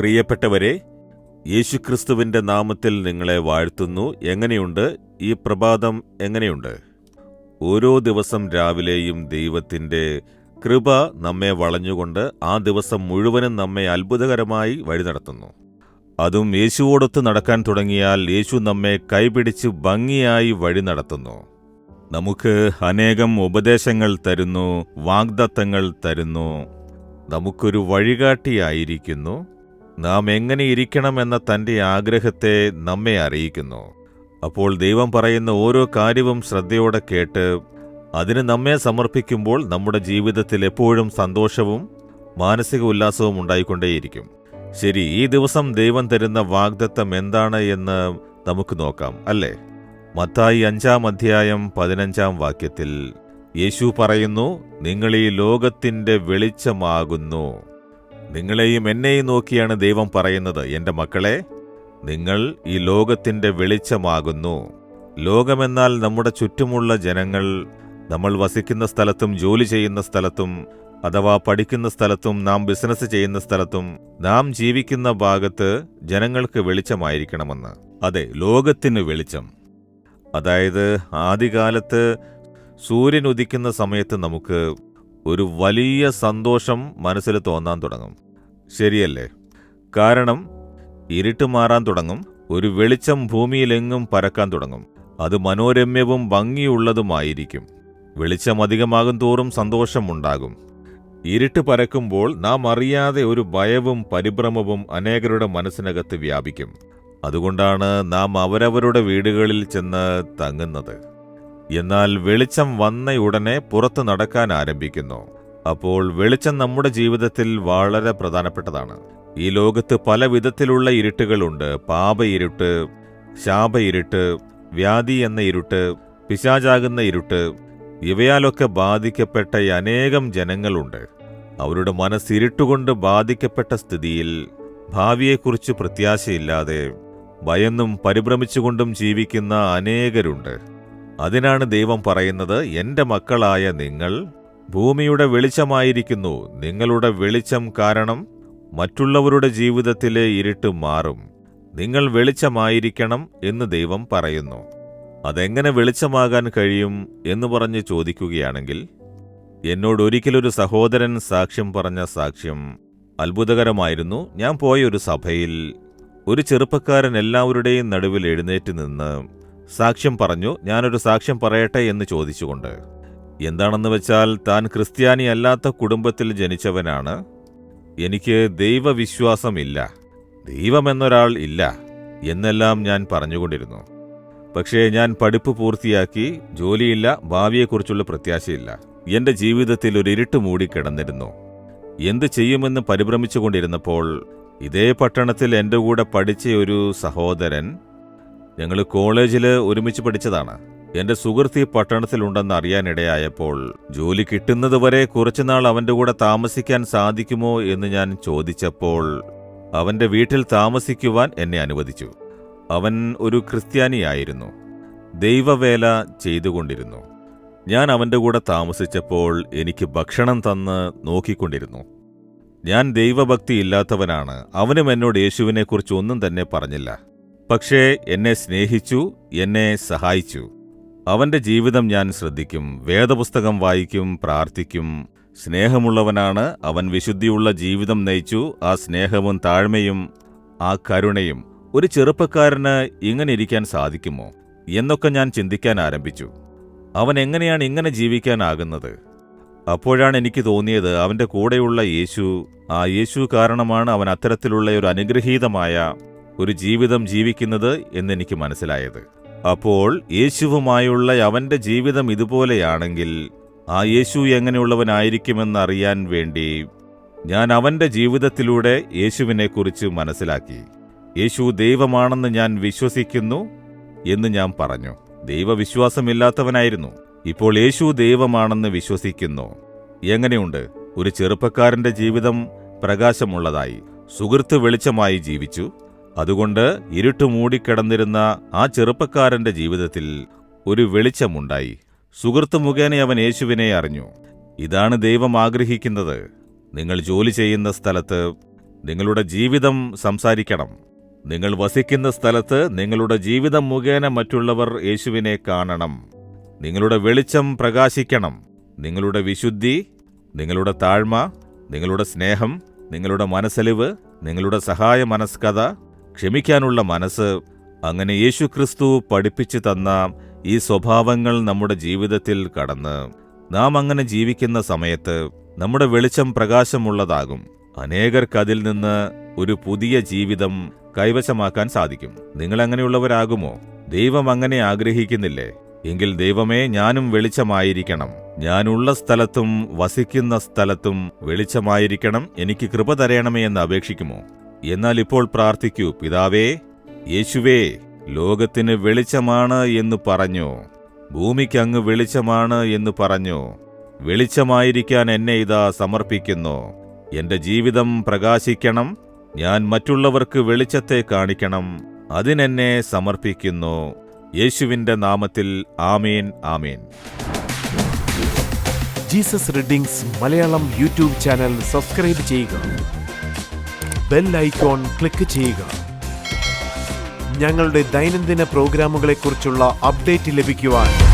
പ്രിയപ്പെട്ടവരെ, യേശുക്രിസ്തുവിന്റെ നാമത്തിൽ നിങ്ങളെ വാഴ്ത്തുന്നു. എങ്ങനെയുണ്ട് ഈ പ്രഭാതം? എങ്ങനെയുണ്ട്? ഓരോ ദിവസം രാവിലെയും ദൈവത്തിൻ്റെ കൃപ നമ്മെ വളഞ്ഞുകൊണ്ട് ആ ദിവസം മുഴുവനും നമ്മെ അത്ഭുതകരമായി വഴി നടത്തുന്നു. അതും യേശുവോടൊത്ത് നടക്കാൻ തുടങ്ങിയാൽ യേശു നമ്മെ കൈപിടിച്ച് ഭംഗിയായി വഴി നടത്തുന്നു. നമുക്ക് അനേകം ഉപദേശങ്ങൾ തരുന്നു, വാഗ്ദത്തങ്ങൾ തരുന്നു, നമുക്കൊരു വഴികാട്ടിയായിരിക്കുന്നു. നാം എങ്ങനെ ഇരിക്കണമെന്ന തൻ്റെ ആഗ്രഹത്തെ നമ്മെ അറിയിക്കുന്നു. അപ്പോൾ ദൈവം പറയുന്ന ഓരോ കാര്യവും ശ്രദ്ധയോടെ കേട്ട് അതിന് നമ്മെ സമർപ്പിക്കുമ്പോൾ നമ്മുടെ ജീവിതത്തിൽ എപ്പോഴും സന്തോഷവും മാനസിക ഉല്ലാസവും ഉണ്ടായിക്കൊണ്ടേയിരിക്കും. ശരി, ഈ ദിവസം ദൈവം തരുന്ന വാഗ്ദത്തം എന്താണ് എന്ന് നമുക്ക് നോക്കാം, അല്ലേ? മത്തായി 5-ാം അധ്യായം 15-ാം വാക്യത്തിൽ യേശു പറയുന്നു, നിങ്ങൾ ഈ ലോകത്തിൻ്റെ വെളിച്ചമാകുന്നു. നിങ്ങളെയും എന്നെയും നോക്കിയാണ് ദൈവം പറയുന്നത്, എൻ്റെ മക്കളെ, നിങ്ങൾ ഈ ലോകത്തിൻ്റെ വെളിച്ചമാകുന്നു. ലോകമെന്നാൽ നമ്മുടെ ചുറ്റുമുള്ള ജനങ്ങൾ, നമ്മൾ വസിക്കുന്ന സ്ഥലത്തും ജോലി ചെയ്യുന്ന സ്ഥലത്തും അഥവാ പഠിക്കുന്ന സ്ഥലത്തും നാം ബിസിനസ് ചെയ്യുന്ന സ്ഥലത്തും നാം ജീവിക്കുന്ന ഭാഗത്ത് ജനങ്ങൾക്ക് വെളിച്ചമായിരിക്കണമെന്ന്. അതെ, ലോകത്തിന് വെളിച്ചം. അതായത് ആദ്യകാലത്ത് സൂര്യൻ ഉദിക്കുന്ന സമയത്ത് നമുക്ക് ഒരു വലിയ സന്തോഷം മനസ്സിൽ തോന്നാൻ തുടങ്ങും, ശരിയല്ലേ? കാരണം ഇരുട്ട് മാറാൻ തുടങ്ങും, ഒരു വെളിച്ചം ഭൂമിയിലെങ്ങും പരക്കാൻ തുടങ്ങും. അത് മനോരമ്യവും ഭംഗിയുള്ളതുമായിരിക്കും. വെളിച്ചം അധികമാകും തോറും സന്തോഷമുണ്ടാകും. ഇരുട്ട് പരക്കുമ്പോൾ നാം അറിയാതെ ഒരു ഭയവും പരിഭ്രമവും അനേകരുടെ മനസ്സിനകത്ത് വ്യാപിക്കും. അതുകൊണ്ടാണ് നാം അവരവരുടെ വീടുകളിൽ ചെന്ന് തങ്ങുന്നത്. എന്നാൽ വെളിച്ചം വന്ന ഉടനെ പുറത്ത് നടക്കാൻ ആരംഭിക്കുന്നു. അപ്പോൾ വെളിച്ചം നമ്മുടെ ജീവിതത്തിൽ വളരെ പ്രധാനപ്പെട്ടതാണ്. ഈ ലോകത്ത് പല വിധത്തിലുള്ള ഇരുട്ടുകളുണ്ട്. പാപ ഇരുട്ട്, ശാപ ഇരുട്ട്, വ്യാധി എന്ന ഇരുട്ട്, പിശാചാകുന്ന ഇരുട്ട്. ഇവയാലൊക്കെ ബാധിക്കപ്പെട്ട അനേകം ജനങ്ങളുണ്ട്. അവരുടെ മനസ്സിരുട്ടുകൊണ്ട് ബാധിക്കപ്പെട്ട സ്ഥിതിയിൽ ഭാവിയെക്കുറിച്ച് പ്രത്യാശയില്ലാതെ ഭയന്നും പരിഭ്രമിച്ചുകൊണ്ടും ജീവിക്കുന്ന അനേകരുണ്ട്. അതിനാണ് ദൈവം പറയുന്നത്, എൻ്റെ മക്കളായ നിങ്ങൾ ഭൂമിയുടെ വെളിച്ചമായിരിക്കുന്നു. നിങ്ങളുടെ വെളിച്ചം കാരണം മറ്റുള്ളവരുടെ ജീവിതത്തിലെ ഇരുട്ട് മാറും. നിങ്ങൾ വെളിച്ചമായിരിക്കണം എന്ന് ദൈവം പറയുന്നു. അതെങ്ങനെ വെളിച്ചമാകാൻ കഴിയും എന്ന് പറഞ്ഞ് ചോദിക്കുകയാണെങ്കിൽ, എന്നോട് ഒരിക്കലൊരു സഹോദരൻ സാക്ഷ്യം പറഞ്ഞ സാക്ഷ്യം അത്ഭുതകരമായിരുന്നു. ഞാൻ പോയ ഒരു സഭയിൽ ഒരു ചെറുപ്പക്കാരൻ എല്ലാവരുടെയും നടുവിൽ എഴുന്നേറ്റ് നിന്ന് സാക്ഷ്യം പറഞ്ഞു. ഞാനൊരു സാക്ഷ്യം പറയട്ടെ എന്ന് ചോദിച്ചുകൊണ്ട്. എന്താണെന്ന് വെച്ചാൽ, താൻ ക്രിസ്ത്യാനി അല്ലാത്ത കുടുംബത്തിൽ ജനിച്ചവനാണ്. എനിക്ക് ദൈവവിശ്വാസമില്ല, ദൈവമെന്നൊരാൾ ഇല്ല എന്നെല്ലാം ഞാൻ പറഞ്ഞുകൊണ്ടിരുന്നു. പക്ഷേ ഞാൻ പഠിപ്പ് പൂർത്തിയാക്കി, ജോലിയില്ല, ഭാവിയെക്കുറിച്ചുള്ള പ്രത്യാശയില്ല. എൻ്റെ ജീവിതത്തിൽ ഒരു ഇരുട്ട് മൂടിക്കിടന്നിരുന്നു. എന്ത് ചെയ്യുമെന്ന് പരിഭ്രമിച്ചുകൊണ്ടിരുന്നപ്പോൾ ഇതേ പട്ടണത്തിൽ എൻ്റെ കൂടെ പഠിച്ച ഒരു സഹോദരൻ, ഞങ്ങൾ കോളേജിൽ ഒരുമിച്ച് പഠിച്ചതാണ്, എൻ്റെ സുഹൃത്ത് ഈ പട്ടണത്തിലുണ്ടെന്ന് അറിയാനിടയായപ്പോൾ ജോലി കിട്ടുന്നതുവരെ കുറച്ചുനാൾ അവൻ്റെ കൂടെ താമസിക്കാൻ സാധിക്കുമോ എന്ന് ഞാൻ ചോദിച്ചപ്പോൾ അവൻ്റെ വീട്ടിൽ താമസിക്കുവാൻ എന്നെ അനുവദിച്ചു. അവൻ ഒരു ക്രിസ്ത്യാനിയായിരുന്നു, ദൈവവേല ചെയ്തുകൊണ്ടിരുന്നു. ഞാൻ അവൻ്റെ കൂടെ താമസിച്ചപ്പോൾ എനിക്ക് ഭക്ഷണം തന്ന് നോക്കിക്കൊണ്ടിരുന്നു. ഞാൻ ദൈവഭക്തി ഇല്ലാത്തവനാണ്. അവനും എന്നോട് യേശുവിനെക്കുറിച്ച് ഒന്നും തന്നെ പറഞ്ഞില്ല. പക്ഷേ എന്നെ സ്നേഹിച്ചു, എന്നെ സഹായിച്ചു. അവൻ്റെ ജീവിതം ഞാൻ ശ്രദ്ധിക്കും, വേദപുസ്തകം വായിക്കും, പ്രാർത്ഥിക്കും. സ്നേഹമുള്ളവനാണ് അവൻ. വിശുദ്ധിയുള്ള ജീവിതം നയിച്ചു. ആ സ്നേഹവും താഴ്മയും ആ കരുണയും. ഒരു ചെറുപ്പക്കാരന് ഇങ്ങനെ ഇരിക്കാൻ സാധിക്കുമോ എന്നൊക്കെ ഞാൻ ചിന്തിക്കാൻ ആരംഭിച്ചു. അവൻ എങ്ങനെയാണ് ഇങ്ങനെ ജീവിക്കാനാകുന്നത്? അപ്പോഴാണ് എനിക്ക് തോന്നിയത്, അവൻ്റെ കൂടെയുള്ള യേശു, ആ യേശു കാരണമാണ് അവൻ അത്തരത്തിലുള്ള ഒരു അനുഗ്രഹീതമായ ഒരു ജീവിതം ജീവിക്കുന്നത് എന്നെനിക്ക് മനസ്സിലായത്. അപ്പോൾ യേശുവുമായുള്ള അവൻ്റെ ജീവിതം ഇതുപോലെയാണെങ്കിൽ ആ യേശു എങ്ങനെയുള്ളവനായിരിക്കുമെന്നറിയാൻ വേണ്ടി ഞാൻ അവൻ്റെ ജീവിതത്തിലൂടെ യേശുവിനെക്കുറിച്ച് മനസ്സിലാക്കി. യേശു ദൈവമാണെന്ന് ഞാൻ വിശ്വസിക്കുന്നു എന്ന് ഞാൻ പറഞ്ഞു. ദൈവവിശ്വാസമില്ലാത്തവനായിരുന്നു. ഇപ്പോൾ യേശു ദൈവമാണെന്ന് വിശ്വസിക്കുന്നു. എങ്ങനെയുണ്ട്? ഒരു ചെറുപ്പക്കാരൻ്റെ ജീവിതം പ്രകാശമുള്ളതായി. സുഹൃത്ത് വെളിച്ചമായി ജീവിച്ചു. അതുകൊണ്ട് ഇരുട്ട് മൂടിക്കിടന്നിരുന്ന ആ ചെറുപ്പക്കാരന്റെ ജീവിതത്തിൽ ഒരു വെളിച്ചമുണ്ടായി. സുഹൃത്ത് മുഖേന അവൻ യേശുവിനെ അറിഞ്ഞു. ഇതാണ് ദൈവം ആഗ്രഹിക്കുന്നത്. നിങ്ങൾ ജോലി ചെയ്യുന്ന സ്ഥലത്ത്, നിങ്ങളുടെ ജീവിതം സംസാരിക്കണം. നിങ്ങൾ വസിക്കുന്ന സ്ഥലത്ത് നിങ്ങളുടെ ജീവിതം മുഖേന മറ്റുള്ളവർ യേശുവിനെ കാണണം. നിങ്ങളുടെ വെളിച്ചം പ്രകാശിക്കണം. നിങ്ങളുടെ വിശുദ്ധി, നിങ്ങളുടെ താഴ്മ, നിങ്ങളുടെ സ്നേഹം, നിങ്ങളുടെ മനസ്സലിവ്, നിങ്ങളുടെ സഹായ മനസ്കത, ക്ഷമിക്കാനുള്ള മനസ്സ്, അങ്ങനെ യേശുക്രിസ്തു പഠിപ്പിച്ചു തന്ന ഈ സ്വഭാവങ്ങൾ നമ്മുടെ ജീവിതത്തിൽ കടന്ന് നാം അങ്ങനെ ജീവിക്കുന്ന സമയത്ത് നമ്മുടെ വെളിച്ചം പ്രകാശമുള്ളതാകും. അനേകർക്ക് അതിൽ നിന്ന് ഒരു പുതിയ ജീവിതം കൈവശമാക്കാൻ സാധിക്കും. നിങ്ങൾ അങ്ങനെയുള്ളവരാകുമോ? ദൈവം അങ്ങനെ ആഗ്രഹിക്കുന്നില്ലേ? എങ്കിൽ ദൈവമേ, ഞാനും വെളിച്ചമായിരിക്കണം. ഞാനുള്ള സ്ഥലത്തും വസിക്കുന്ന സ്ഥലത്തും വെളിച്ചമായിരിക്കണം. എനിക്ക് കൃപ തരയണമേ എന്ന് അപേക്ഷിക്കുമോ? എന്നാൽ ഇപ്പോൾ പ്രാർത്ഥിക്കൂ. പിതാവേ, യേശുവേ, ലോകത്തിന് വെളിച്ചമാണ് എന്ന് പറഞ്ഞു. ഭൂമിക്കങ്ങ് വെളിച്ചമാണ് എന്ന് പറഞ്ഞു. വെളിച്ചമായിരിക്കാൻ എന്നെ ഇതാ സമർപ്പിക്കുന്നു. എന്റെ ജീവിതം പ്രകാശിക്കണം. ഞാൻ മറ്റുള്ളവർക്ക് വെളിച്ചത്തെ കാണിക്കണം. അതിനെന്നെ സമർപ്പിക്കുന്നു. യേശുവിന്റെ നാമത്തിൽ ആമേൻ, ആമേൻ. Jesus readings Malayalam YouTube channel subscribe ചെയ്യുക. ബെൽ ഐക്കോൺ ക്ലിക്ക് ചെയ്യുക. ഞങ്ങളുടെ ദൈനംദിന പ്രോഗ്രാമുകളെക്കുറിച്ചുള്ള അപ്ഡേറ്റ് ലഭിക്കുവാൻ